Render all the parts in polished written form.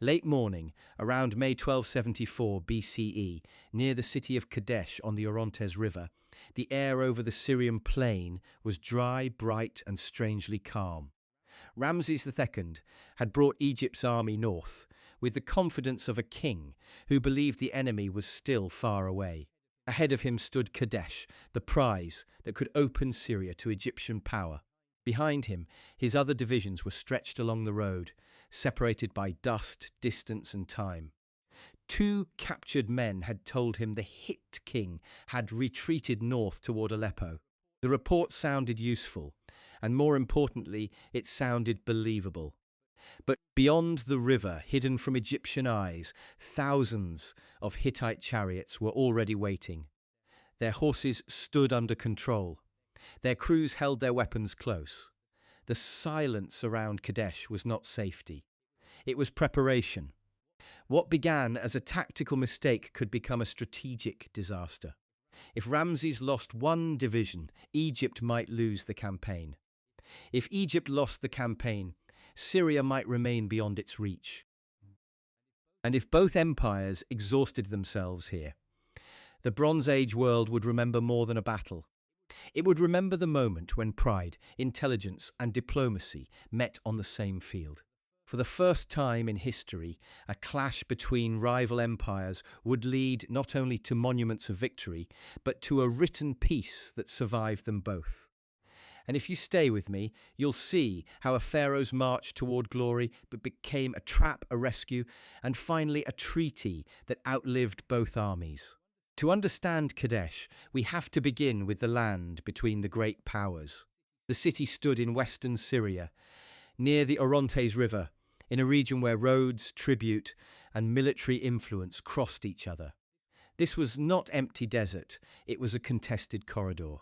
Late morning, around May 1274 BCE, near the city of Kadesh on the Orontes River, the air over the Syrian plain was dry, bright, and strangely calm. Ramses II had brought Egypt's army north, with the confidence of a king who believed the enemy was still far away. Ahead of him stood Kadesh, the prize that could open Syria to Egyptian power. Behind him, his other divisions were stretched along the road, separated by dust, distance, and time. 2 captured men had told him the Hittite king had retreated north toward Aleppo. The report sounded useful, and more importantly, it sounded believable. But beyond the river, hidden from Egyptian eyes, thousands of Hittite chariots were already waiting. Their horses stood under control. Their crews held their weapons close. The silence around Kadesh was not safety. It was preparation. What began as a tactical mistake could become a strategic disaster. If Ramses lost one division, Egypt might lose the campaign. If Egypt lost the campaign, Syria might remain beyond its reach. And if both empires exhausted themselves here, the Bronze Age world would remember more than a battle. It would remember the moment when pride, intelligence, and diplomacy met on the same field. For the first time in history, a clash between rival empires would lead not only to monuments of victory, but to a written peace that survived them both. And if you stay with me, you'll see how a pharaoh's march toward glory became a trap, a rescue, and finally a treaty that outlived both armies. To understand Kadesh, we have to begin with the land between the great powers. The city stood in western Syria, near the Orontes River, in a region where roads, tribute, and military influence crossed each other. This was not empty desert, it was a contested corridor.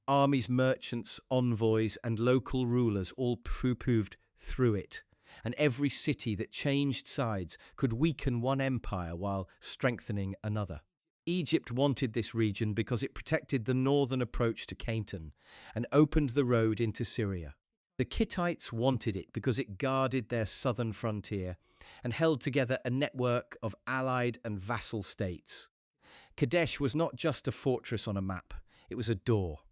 Armies, merchants, envoys, and local rulers all moved through it, and every city that changed sides could weaken one empire while strengthening another. Egypt wanted this region because it protected the northern approach to Canaan and opened the road into Syria. The Hittites wanted it because it guarded their southern frontier and held together a network of allied and vassal states. Kadesh was not just a fortress on a map, it was a door.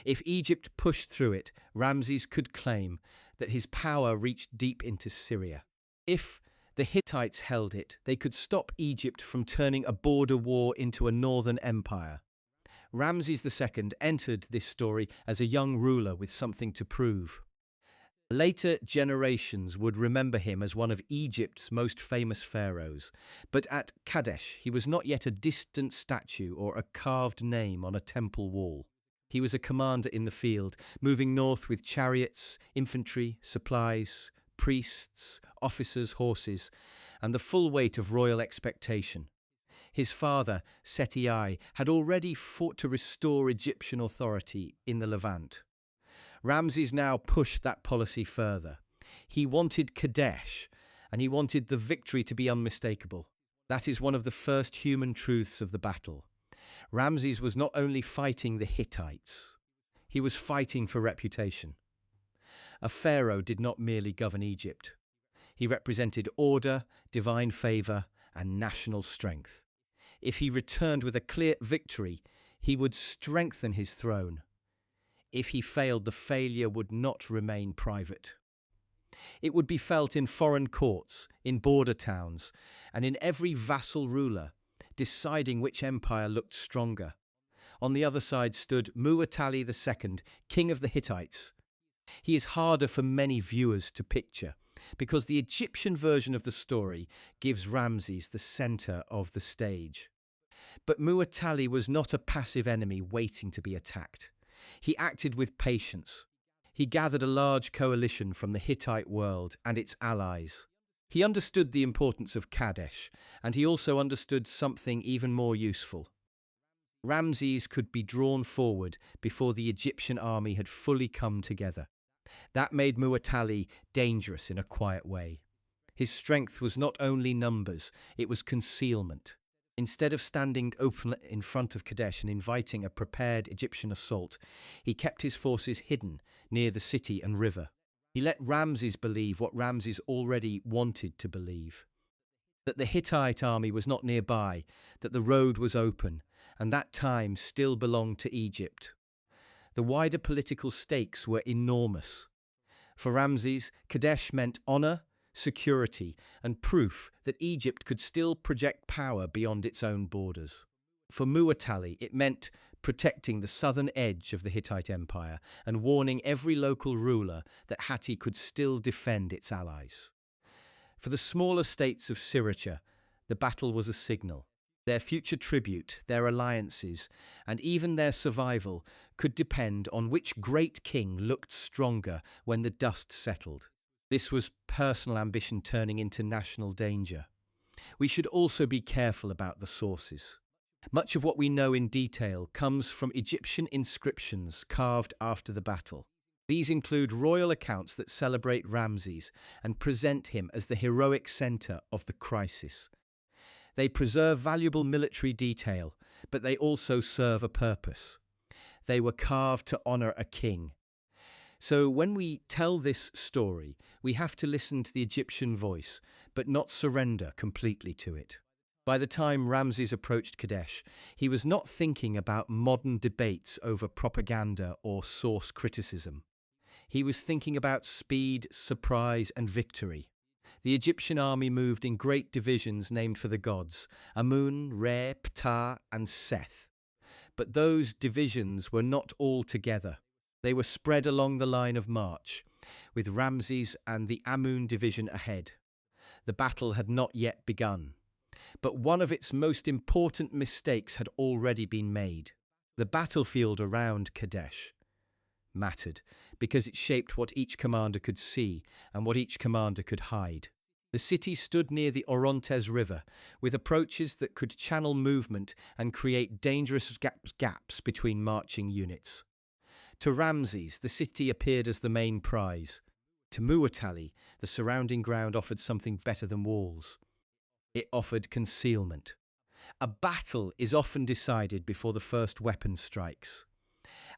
If Egypt pushed through it, Ramses could claim that his power reached deep into Syria. If the Hittites held it, they could stop Egypt from turning a border war into a northern empire. Ramses II entered this story as a young ruler with something to prove. Later generations would remember him as one of Egypt's most famous pharaohs, but at Kadesh he was not yet a distant statue or a carved name on a temple wall. He was a commander in the field, moving north with chariots, infantry, supplies, priests, officers, horses, and the full weight of royal expectation. His father, Seti I, had already fought to restore Egyptian authority in the Levant. Ramses now pushed that policy further. He wanted Kadesh, and he wanted the victory to be unmistakable. That is one of the first human truths of the battle. Ramses was not only fighting the Hittites, he was fighting for reputation. A pharaoh did not merely govern Egypt. He represented order, divine favor, and national strength. If he returned with a clear victory, he would strengthen his throne. If he failed, the failure would not remain private. It would be felt in foreign courts, in border towns, and in every vassal ruler, deciding which empire looked stronger. On the other side stood Muwatalli II, king of the Hittites. He is harder for many viewers to picture, because the Egyptian version of the story gives Ramses the center of the stage. But Muwatalli was not a passive enemy waiting to be attacked. He acted with patience. He gathered a large coalition from the Hittite world and its allies. He understood the importance of Kadesh, and he also understood something even more useful. Ramses could be drawn forward before the Egyptian army had fully come together. That made Muwatalli dangerous in a quiet way. His strength was not only numbers, it was concealment. Instead of standing open in front of Kadesh and inviting a prepared Egyptian assault, he kept his forces hidden near the city and river. He let Ramses believe what Ramses already wanted to believe, that the Hittite army was not nearby, that the road was open, and that time still belonged to Egypt. The wider political stakes were enormous. For Ramses, Kadesh meant honor, security, and proof that Egypt could still project power beyond its own borders. For Muwatalli, it meant protecting the southern edge of the Hittite Empire and warning every local ruler that Hatti could still defend its allies. For the smaller states of Syriza, the battle was a signal. Their future tribute, their alliances, and even their survival could depend on which great king looked stronger when the dust settled. This was personal ambition turning into national danger. We should also be careful about the sources. Much of what we know in detail comes from Egyptian inscriptions carved after the battle. These include royal accounts that celebrate Ramses and present him as the heroic center of the crisis. They preserve valuable military detail, but they also serve a purpose. They were carved to honor a king. So when we tell this story, we have to listen to the Egyptian voice, but not surrender completely to it. By the time Ramses approached Kadesh, he was not thinking about modern debates over propaganda or source criticism. He was thinking about speed, surprise, and victory. The Egyptian army moved in great divisions named for the gods, Amun, Re, Ptah, and Seth. But those divisions were not all together. They were spread along the line of march, with Ramses and the Amun division ahead. The battle had not yet begun, but one of its most important mistakes had already been made. The battlefield around Kadesh mattered because it shaped what each commander could see and what each commander could hide. The city stood near the Orontes River, with approaches that could channel movement and create dangerous gaps between marching units. To Ramses, the city appeared as the main prize. To Muwatalli, the surrounding ground offered something better than walls. It offered concealment. A battle is often decided before the first weapon strikes.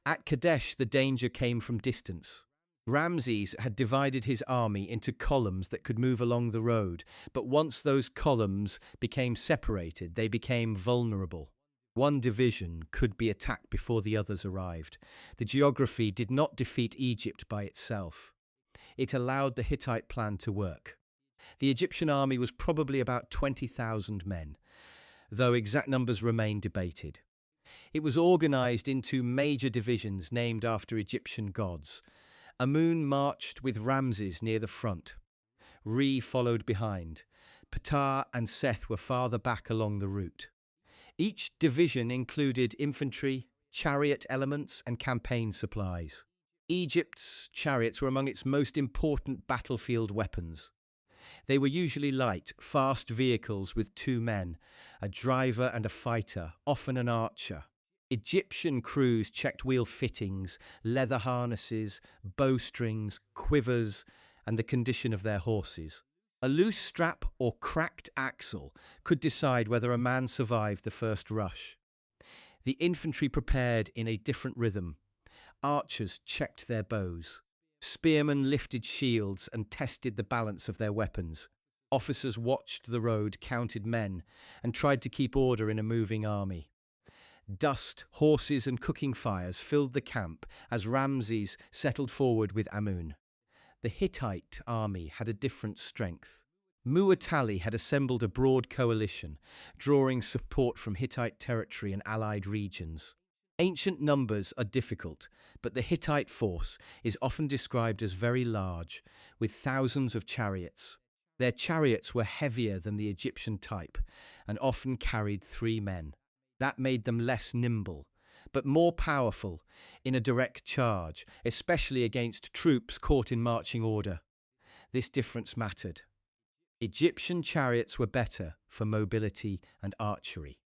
At Kadesh, the danger came from distance. Ramses had divided his army into columns that could move along the road, but once those columns became separated, they became vulnerable. One division could be attacked before the others arrived. The geography did not defeat Egypt by itself. It allowed the Hittite plan to work. The Egyptian army was probably about 20,000 men, though exact numbers remain debated. It was organized into major divisions named after Egyptian gods. Amun marched with Ramses near the front. Re followed behind. Ptah and Seth were farther back along the route. Each division included infantry, chariot elements, and campaign supplies. Egypt's chariots were among its most important battlefield weapons. They were usually light, fast vehicles with two men, a driver and a fighter, often an archer. Egyptian crews checked wheel fittings, leather harnesses, bowstrings, quivers, and the condition of their horses. A loose strap or cracked axle could decide whether a man survived the first rush. The infantry prepared in a different rhythm. Archers checked their bows. Spearmen lifted shields and tested the balance of their weapons. Officers watched the road, counted men, and tried to keep order in a moving army. Dust, horses, and cooking fires filled the camp as Ramses settled forward with Amun. The Hittite army had a different strength. Muwatalli had assembled a broad coalition, drawing support from Hittite territory and allied regions. Ancient numbers are difficult, but the Hittite force is often described as very large, with thousands of chariots. Their chariots were heavier than the Egyptian type and often carried 3 men. That made them less nimble, but more powerful in a direct charge, especially against troops caught in marching order. This difference mattered. Egyptian chariots were better for mobility and archery.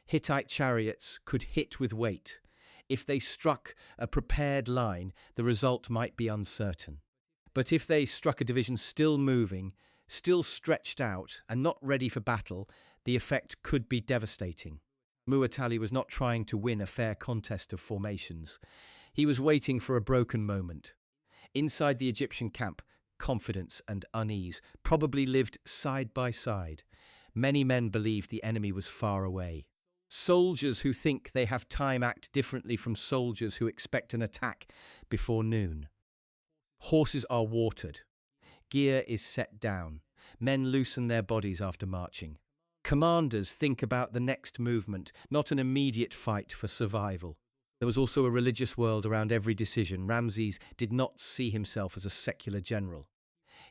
Hittite chariots could hit with weight. If they struck a prepared line, the result might be uncertain. But if they struck a division still moving, still stretched out, and not ready for battle, the effect could be devastating. Muwatalli was not trying to win a fair contest of formations. He was waiting for a broken moment. Inside the Egyptian camp, confidence and unease probably lived side by side. Many men believed the enemy was far away. Soldiers who think they have time act differently from soldiers who expect an attack before noon. Horses are watered. Gear is set down. Men loosen their bodies after marching. Commanders think about the next movement, not an immediate fight for survival. There was also a religious world around every decision. Ramses did not see himself as a secular general.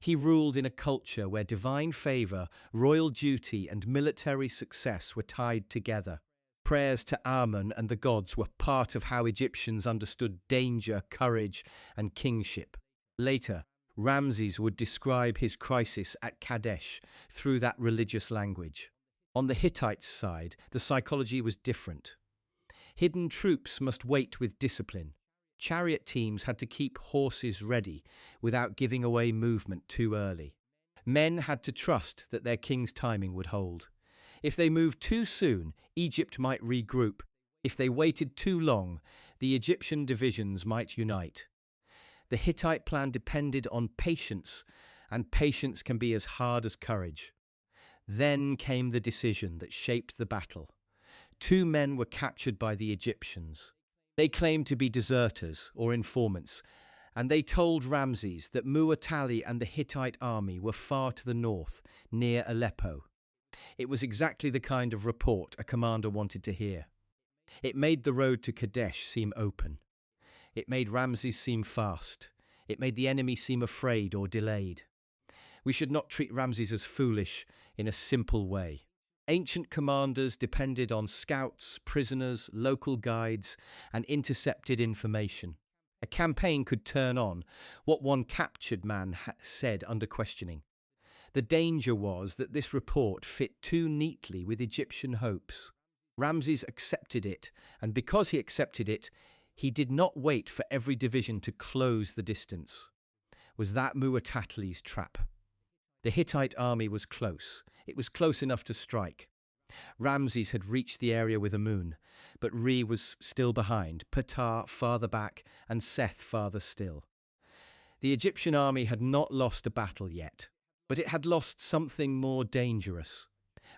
He ruled in a culture where divine favor, royal duty, and military success were tied together. Prayers to Amun and the gods were part of how Egyptians understood danger, courage, and kingship. Later, Ramses would describe his crisis at Kadesh through that religious language. On the Hittites' side, the psychology was different. Hidden troops must wait with discipline. Chariot teams had to keep horses ready without giving away movement too early. Men had to trust that their king's timing would hold. If they moved too soon, Egypt might regroup. If they waited too long, the Egyptian divisions might unite. The Hittite plan depended on patience, and patience can be as hard as courage. Then came the decision that shaped the battle. 2 men were captured by the Egyptians. They claimed to be deserters or informants, and they told Ramses that Muwatalli and the Hittite army were far to the north, near Aleppo. It was exactly the kind of report a commander wanted to hear. It made the road to Kadesh seem open. It made Ramses seem fast. It made the enemy seem afraid or delayed. We should not treat Ramses as foolish in a simple way. Ancient commanders depended on scouts, prisoners, local guides, and intercepted information. A campaign could turn on what one captured man said under questioning. The danger was that this report fit too neatly with Egyptian hopes. Ramses accepted it, and because he accepted it, he did not wait for every division to close the distance. Was that Muwatalli's trap? The Hittite army was close. It was close enough to strike. Ramses had reached the area with Amun, but Re was still behind, Ptah farther back, and Seth farther still. The Egyptian army had not lost a battle yet, but it had lost something more dangerous,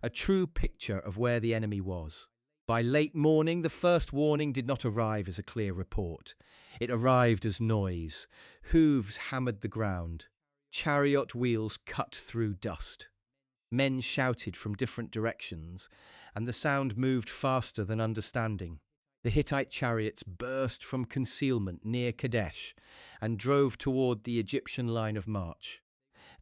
a true picture of where the enemy was. By late morning, the first warning did not arrive as a clear report. It arrived as noise. Hooves hammered the ground. Chariot wheels cut through dust. Men shouted from different directions, and the sound moved faster than understanding. The Hittite chariots burst from concealment near Kadesh and drove toward the Egyptian line of march.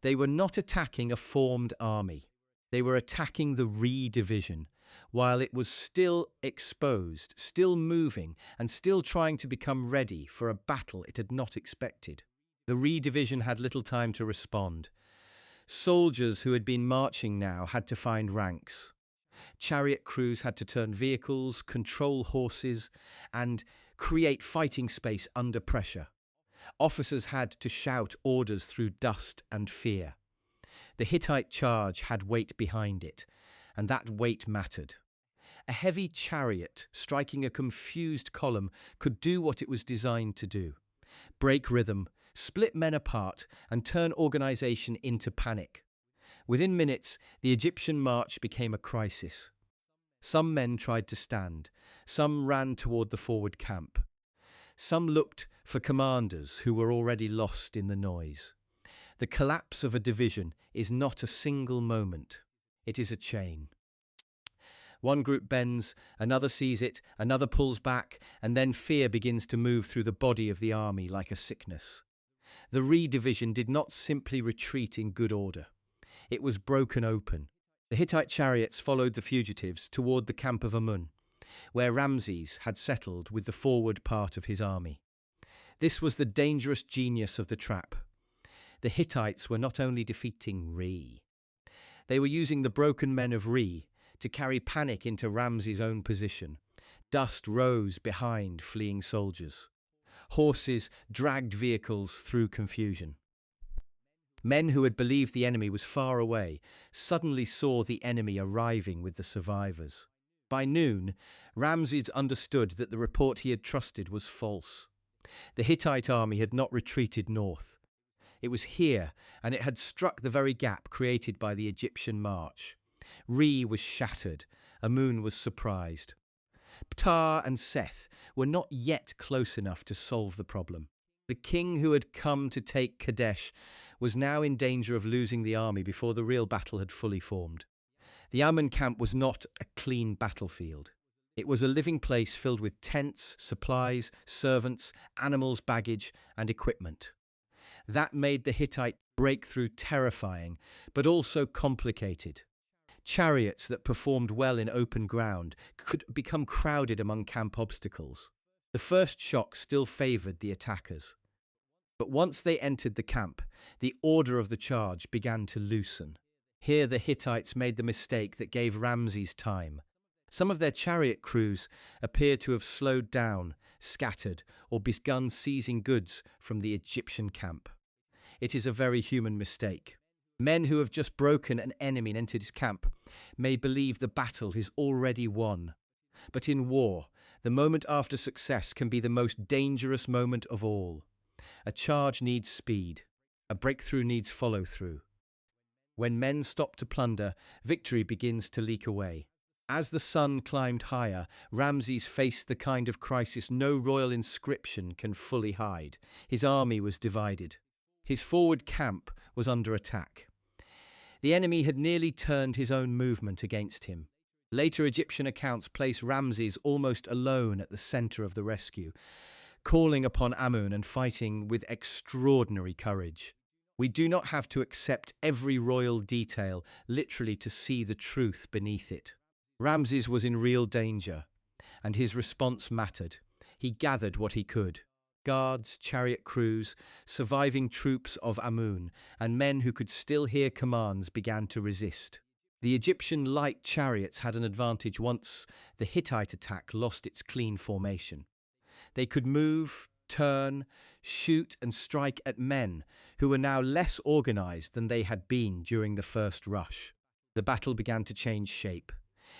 They were not attacking a formed army. They were attacking the Re division, while it was still exposed, still moving, and still trying to become ready for a battle it had not expected. The Re division had little time to respond. Soldiers who had been marching now had to find ranks. Chariot crews had to turn vehicles, control horses, and create fighting space under pressure. Officers had to shout orders through dust and fear. The Hittite charge had weight behind it, and that weight mattered. A heavy chariot striking a confused column could do what it was designed to do: break rhythm, split men apart, and turn organization into panic. Within minutes, the Egyptian march became a crisis. Some men tried to stand. Some ran toward the forward camp. Some looked for commanders who were already lost in the noise. The collapse of a division is not a single moment. It is a chain. One group bends, another sees it, another pulls back, and then fear begins to move through the body of the army like a sickness. The Re division did not simply retreat in good order. It was broken open. The Hittite chariots followed the fugitives toward the camp of Amun, where Ramses had settled with the forward part of his army. This was the dangerous genius of the trap. The Hittites were not only defeating Re, they were using the broken men of Re to carry panic into Ramses' own position. Dust rose behind fleeing soldiers. Horses dragged vehicles through confusion. Men who had believed the enemy was far away suddenly saw the enemy arriving with the survivors. By noon, Ramses understood that the report he had trusted was false. The Hittite army had not retreated north. It was here, and it had struck the very gap created by the Egyptian march. Re was shattered. Amun was surprised. Ptah and Seth were not yet close enough to solve the problem. The king who had come to take Kadesh was now in danger of losing the army before the real battle had fully formed. The Amun camp was not a clean battlefield. It was a living place filled with tents, supplies, servants, animals, baggage, and equipment. That made the Hittite breakthrough terrifying, but also complicated. Chariots that performed well in open ground could become crowded among camp obstacles. The first shock still favored the attackers. But once they entered the camp, the order of the charge began to loosen. Here the Hittites made the mistake that gave Ramses time. Some of their chariot crews appeared to have slowed down, scattered, or begun seizing goods from the Egyptian camp. It is a very human mistake. Men who have just broken an enemy and entered his camp may believe the battle is already won. But in war, the moment after success can be the most dangerous moment of all. A charge needs speed. A breakthrough needs follow-through. When men stop to plunder, victory begins to leak away. As the sun climbed higher, Ramses faced the kind of crisis no royal inscription can fully hide. His army was divided. His forward camp was under attack. The enemy had nearly turned his own movement against him. Later Egyptian accounts place Ramses almost alone at the center of the rescue, calling upon Amun and fighting with extraordinary courage. We do not have to accept every royal detail literally to see the truth beneath it. Ramses was in real danger, and his response mattered. He gathered what he could. Guards, chariot crews, surviving troops of Amun, and men who could still hear commands began to resist. The Egyptian light chariots had an advantage once the Hittite attack lost its clean formation. They could move, turn, shoot and strike at men who were now less organized than they had been during the first rush. The battle began to change shape.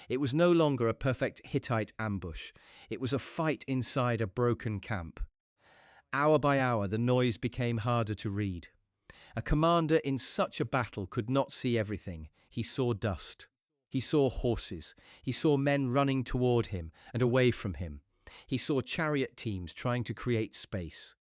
It was no longer a perfect Hittite ambush. It was a fight inside a broken camp. Hour by hour, the noise became harder to read. A commander in such a battle could not see everything. He saw dust. He saw horses. He saw men running toward him and away from him. He saw chariot teams trying to create space.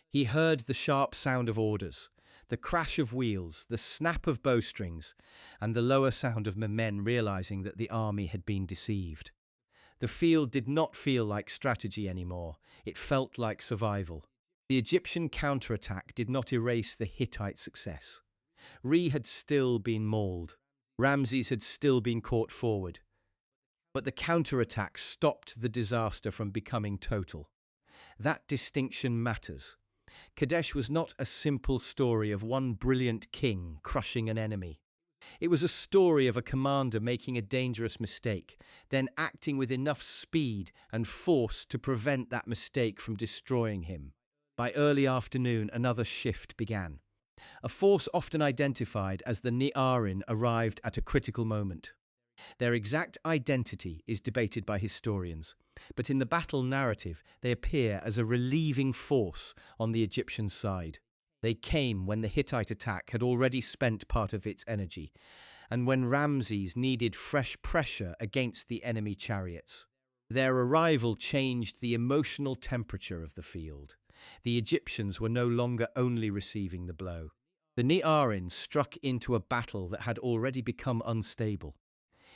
He heard the sharp sound of orders, the crash of wheels, the snap of bowstrings, and the lower sound of men realizing that the army had been deceived. The field did not feel like strategy anymore. It felt like survival. The Egyptian counterattack did not erase the Hittite success. Re had still been mauled. Ramses had still been caught forward. But the counterattack stopped the disaster from becoming total. That distinction matters. Kadesh was not a simple story of one brilliant king crushing an enemy. It was a story of a commander making a dangerous mistake, then acting with enough speed and force to prevent that mistake from destroying him. By early afternoon, another shift began. A force often identified as the Ni'arin arrived at a critical moment. Their exact identity is debated by historians, but in the battle narrative they appear as a relieving force on the Egyptian side. They came when the Hittite attack had already spent part of its energy, and when Ramses needed fresh pressure against the enemy chariots. Their arrival changed the emotional temperature of the field. The Egyptians were no longer only receiving the blow. The Ni'arin struck into a battle that had already become unstable.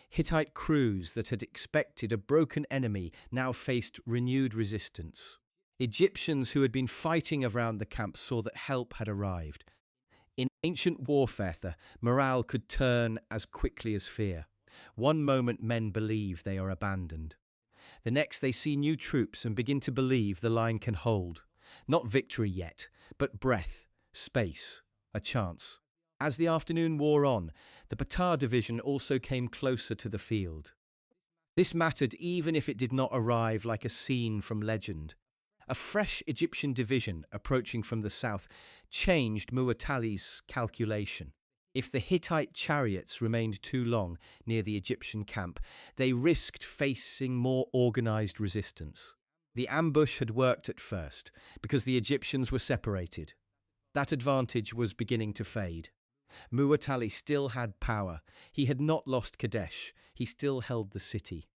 Hittite crews that had expected a broken enemy now faced renewed resistance. Egyptians who had been fighting around the camp saw that help had arrived. In ancient warfare, morale could turn as quickly as fear. One moment men believe they are abandoned. The next they see new troops and begin to believe the line can hold. Not victory yet, but breath, space, a chance. As the afternoon wore on, the Ptah division also came closer to the field. This mattered even if it did not arrive like a scene from legend. A fresh Egyptian division approaching from the south changed Muwatalli's calculation. If the Hittite chariots remained too long near the Egyptian camp, they risked facing more organized resistance. The ambush had worked at first, because the Egyptians were separated. That advantage was beginning to fade. Muwatalli still had power. He had not lost Kadesh. He still held the city.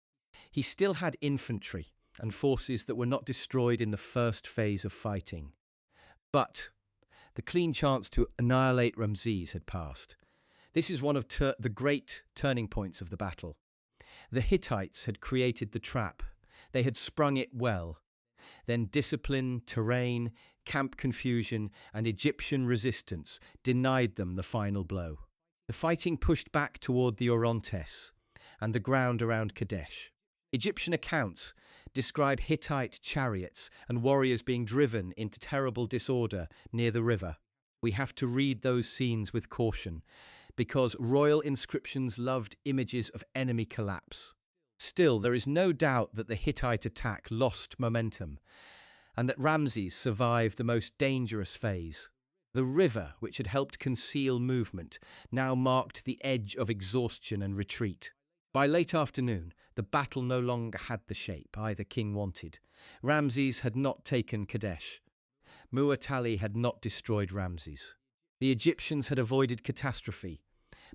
He still had infantry and forces that were not destroyed in the first phase of fighting. But the clean chance to annihilate Ramses had passed. This is one of the great turning points of the battle. The Hittites had created the trap. They had sprung it well. Then discipline, terrain, camp confusion, and Egyptian resistance denied them the final blow. The fighting pushed back toward the Orontes and the ground around Kadesh. Egyptian accounts describe Hittite chariots and warriors being driven into terrible disorder near the river. We have to read those scenes with caution, because royal inscriptions loved images of enemy collapse. Still, there is no doubt that the Hittite attack lost momentum, and that Ramses survived the most dangerous phase. The river, which had helped conceal movement, now marked the edge of exhaustion and retreat. By late afternoon, the battle no longer had the shape either king wanted. Ramses had not taken Kadesh. Muwatalli had not destroyed Ramses. The Egyptians had avoided catastrophe,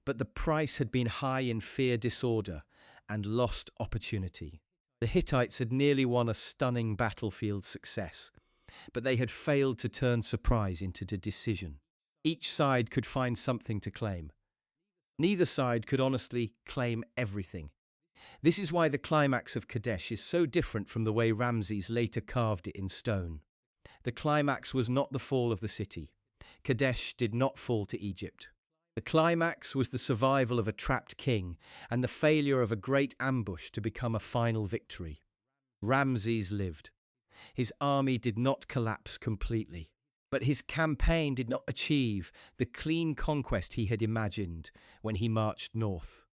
but the price had been high in fear, disorder, and lost opportunity. The Hittites had nearly won a stunning battlefield success, but they had failed to turn surprise into a decision. Each side could find something to claim. Neither side could honestly claim everything. This is why the climax of Kadesh is so different from the way Ramses later carved it in stone. The climax was not the fall of the city. Kadesh did not fall to Egypt. The climax was the survival of a trapped king and the failure of a great ambush to become a final victory. Ramses lived. His army did not collapse completely, but his campaign did not achieve the clean conquest he had imagined when he marched north.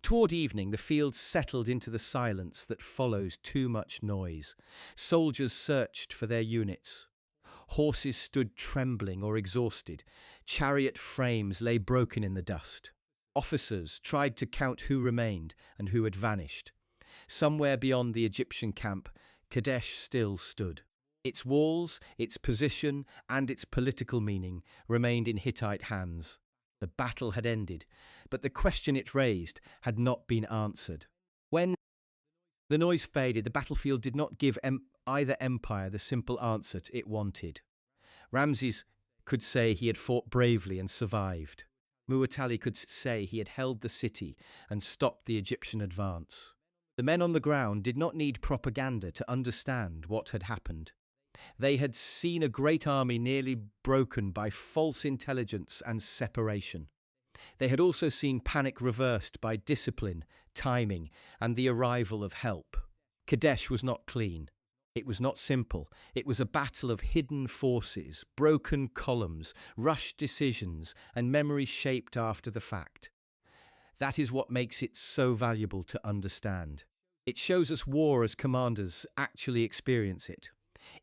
Toward evening, the field settled into the silence that follows too much noise. Soldiers searched for their units. Horses stood trembling or exhausted. Chariot frames lay broken in the dust. Officers tried to count who remained and who had vanished. Somewhere beyond the Egyptian camp, Kadesh still stood. Its walls, its position, and its political meaning remained in Hittite hands. The battle had ended, but the question it raised had not been answered. When the noise faded, the battlefield did not give either empire the simple answer it wanted. Ramses could say he had fought bravely and survived. Muwatalli could say he had held the city and stopped the Egyptian advance. The men on the ground did not need propaganda to understand what had happened. They had seen a great army nearly broken by false intelligence and separation. They had also seen panic reversed by discipline, timing, and the arrival of help. Kadesh was not clean. It was not simple. It was a battle of hidden forces, broken columns, rushed decisions, and memory shaped after the fact. That is what makes it so valuable to understand. It shows us war as commanders actually experience it.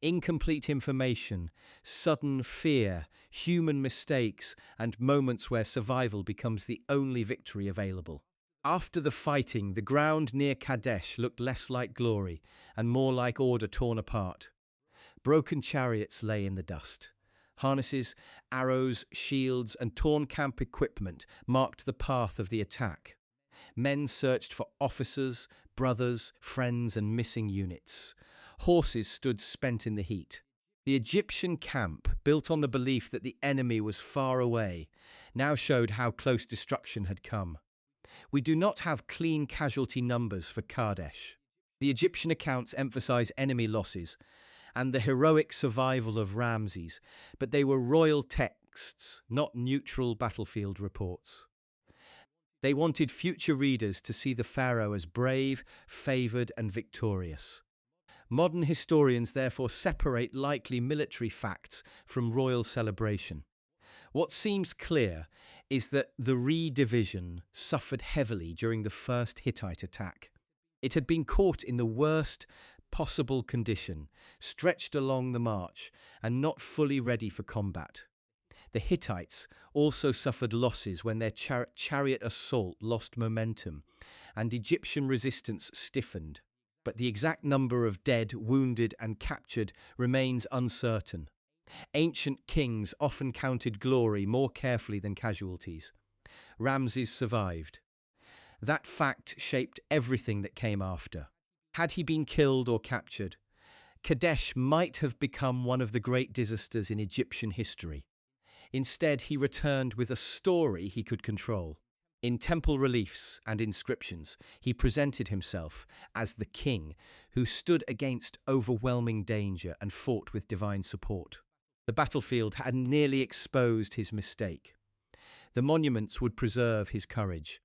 Incomplete information, sudden fear, human mistakes, and moments where survival becomes the only victory available. After the fighting, the ground near Kadesh looked less like glory and more like order torn apart. Broken chariots lay in the dust. Harnesses, arrows, shields, and torn camp equipment marked the path of the attack. Men searched for officers, brothers, friends, and missing units. Horses stood spent in the heat. The Egyptian camp, built on the belief that the enemy was far away, now showed how close destruction had come. We do not have clean casualty numbers for Kadesh. The Egyptian accounts emphasize enemy losses and the heroic survival of Ramses, but they were royal texts, not neutral battlefield reports. They wanted future readers to see the Pharaoh as brave, favored, and victorious. Modern historians therefore separate likely military facts from royal celebration. What seems clear is that the redivision suffered heavily during the first Hittite attack. It had been caught in the worst possible condition, stretched along the march, and not fully ready for combat. The Hittites also suffered losses when their chariot assault lost momentum, and Egyptian resistance stiffened. but the exact number of dead, wounded, and captured remains uncertain. Ancient kings often counted glory more carefully than casualties. Ramses survived. That fact shaped everything that came after. Had he been killed or captured, Kadesh might have become one of the great disasters in Egyptian history. Instead, he returned with a story he could control. In temple reliefs and inscriptions, he presented himself as the king who stood against overwhelming danger and fought with divine support. The battlefield had nearly exposed his mistake. The monuments would preserve his courage.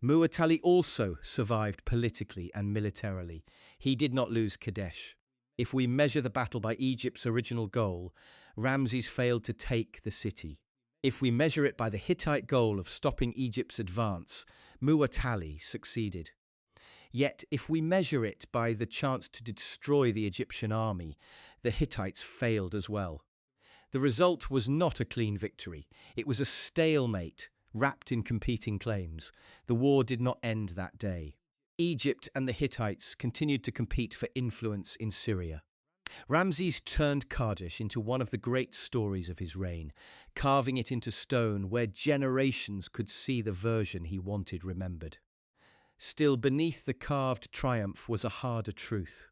Muwatalli also survived politically and militarily. He did not lose Kadesh. If we measure the battle by Egypt's original goal, Ramses failed to take the city. If we measure it by the Hittite goal of stopping Egypt's advance, Muwatalli succeeded. Yet, if we measure it by the chance to destroy the Egyptian army, the Hittites failed as well. The result was not a clean victory. It was a stalemate, wrapped in competing claims. The war did not end that day. Egypt and the Hittites continued to compete for influence in Syria. Ramses turned Kadesh into one of the great stories of his reign, carving it into stone where generations could see the version he wanted remembered. Still, beneath the carved triumph was a harder truth.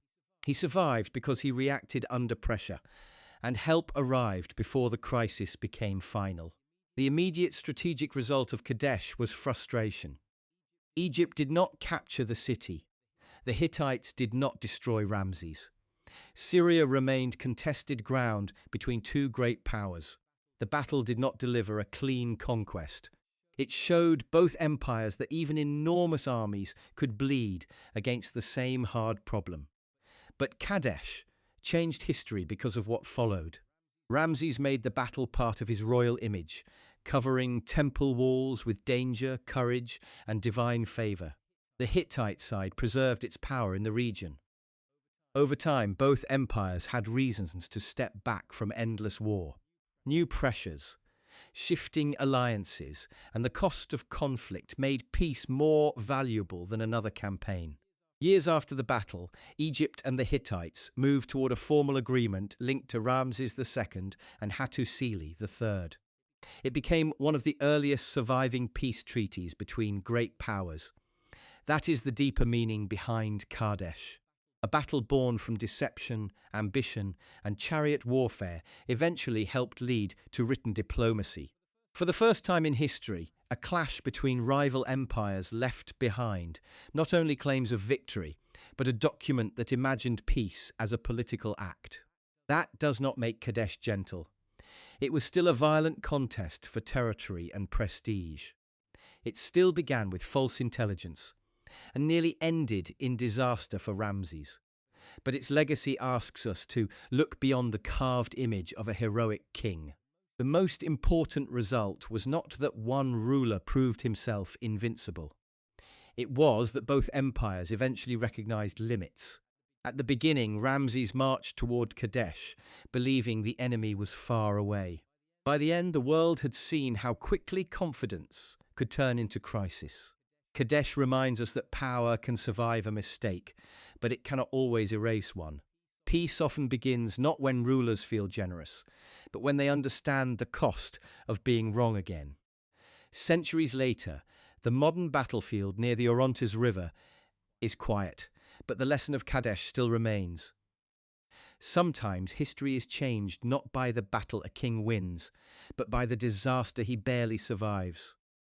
He survived because he reacted under pressure, and help arrived before the crisis became final. The immediate strategic result of Kadesh was frustration. Egypt did not capture the city. The Hittites did not destroy Ramses. Syria remained contested ground between two great powers. The battle did not deliver a clean conquest. It showed both empires that even enormous armies could bleed against the same hard problem. But Kadesh changed history because of what followed. Ramses made the battle part of his royal image, covering temple walls with danger, courage, and divine favor. The Hittite side preserved its power in the region. Over time, both empires had reasons to step back from endless war. New pressures, shifting alliances, and the cost of conflict made peace more valuable than another campaign. Years after the battle, Egypt and the Hittites moved toward a formal agreement linked to Ramses II and Hattusili III. It became one of the earliest surviving peace treaties between great powers. That is the deeper meaning behind Kadesh. A battle born from deception, ambition, and chariot warfare eventually helped lead to written diplomacy. For the first time in history, a clash between rival empires left behind not only claims of victory, but a document that imagined peace as a political act. That does not make Kadesh gentle. It was still a violent contest for territory and prestige. It still began with false intelligence and nearly ended in disaster for Ramses. But its legacy asks us to look beyond the carved image of a heroic king. The most important result was not that one ruler proved himself invincible. It was that both empires eventually recognized limits. At the beginning, Ramses marched toward Kadesh, believing the enemy was far away. By the end, the world had seen how quickly confidence could turn into crisis. Kadesh reminds us that power can survive a mistake, but it cannot always erase one. Peace often begins not when rulers feel generous, but when they understand the cost of being wrong again. Centuries later, the modern battlefield near the Orontes River is quiet, but the lesson of Kadesh still remains. Sometimes history is changed not by the battle a king wins, but by the disaster he barely survives.